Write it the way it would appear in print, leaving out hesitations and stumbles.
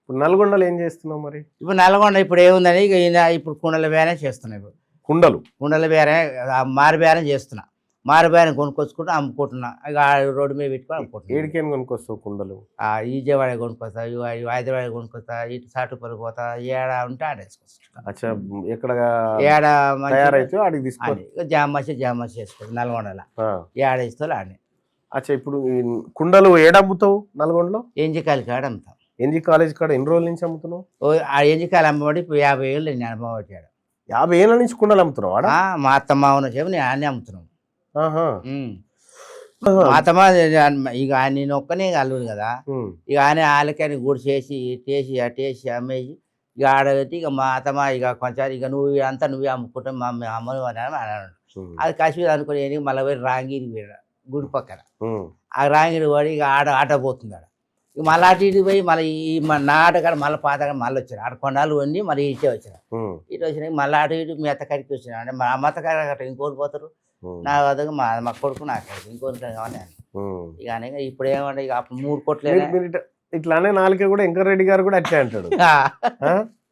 ఇప్పుడు నల్గొండలో ఏం చేస్తున్నావు మరి? ఇప్పుడు నల్గొండ ఇప్పుడు ఏముందని ఇక ఈయన ఇప్పుడు కుండల బేరం చేస్తున్నా. ఇప్పుడు కుండలు కుండల బేరం మారు బేరం చేస్తున్నా. మారు బేరం కొనుక్కొచ్చుకుంటూ అమ్ముకుంటున్నా. ఇక రోడ్డు మీద పెట్టుకొని అమ్ముకుంటున్నా. ఏడికేం కొనుక్కొస్తావు కుండలు? విజయవాడ కొనుక్కొస్తా, హైదరాబాద్ కొనుక్కొస్తా, ఇటు సాటుపల్లి పోతా, ఏడ ఉంటే ఆడేసుకొస్తా. అచ్చా, ఎక్కడ ఏడ తయారైతే ఆడికి తీసుకో. జామాసి వేసుకోవచ్చు నల్గొండలో. ఏడ ఇస్తా ఆడని. అచ్చా, ఇప్పుడు ఈ కుండలు ఏడమ్ముతావు నల్గొండలో? ఎంజికాయలు కాడ అమ్ముతాం. ఎన్జీ కాలేజ్ కాడ ఎన్ని రోజుల నుంచి అమ్ముతున్నావు? ఆ ఎంజికాయలు అమ్మబడి ఇప్పుడు 50 ఏళ్ళు నేను అమ్మబట్టాడు. 50 ఏళ్ళ నుంచి కుండలు అమ్ముతున్నావు ఆడ? మా అత్తమ్మ ఉన్న చెప్పి నేను అన్నీ అమ్ముతున్నాం. ఆహా. మా అత్తమ్మ ఇక నేను ఒక్కనే అల్లుడు కదా. ఇక ఆయన వాళ్ళకని గుడి చేసి అటేసి అమ్మేసి ఇక ఆడబెట్టి ఇక మా అత్తమ్మ ఇక కొంచెం ఇక నువ్వు అంతా నువ్వే అమ్ముకుంటావు మా అమ్మను అని అన్నాడు. అది కాశ్మీర్ అనుకుని మళ్ళీ పోయి రాంగిరి గుడి పక్కన ఆ రాంగిరి పడి ఇక ఆట పోతుంది ఆడ. ఇక మళ్ళీ అటు ఇటు పోయి మళ్ళీ ఈ నా ఆట కాడ మళ్ళీ పాత కాడ మళ్ళీ వచ్చారు. ఆడ కొండాలు వండి మళ్ళీ ఇటే వచ్చిన. ఇటు వచ్చినాక మళ్ళీ అటు ఇటు మీ అత్తకాడికి వచ్చిన. అంటే మా అత్తకాడ అక్కడ ఇంకోటి పోతారు. నా వద్దకు మా కొడుకు నాకు ఇంకోటి కావాలి ఇక అని. ఇప్పుడు ఏమంటే ఇక అప్పుడు 3 కోట్లు ఇట్లానే నాలుకే కూడా వెంకరెడ్డి గారు కూడా అట్లే అంటాడు.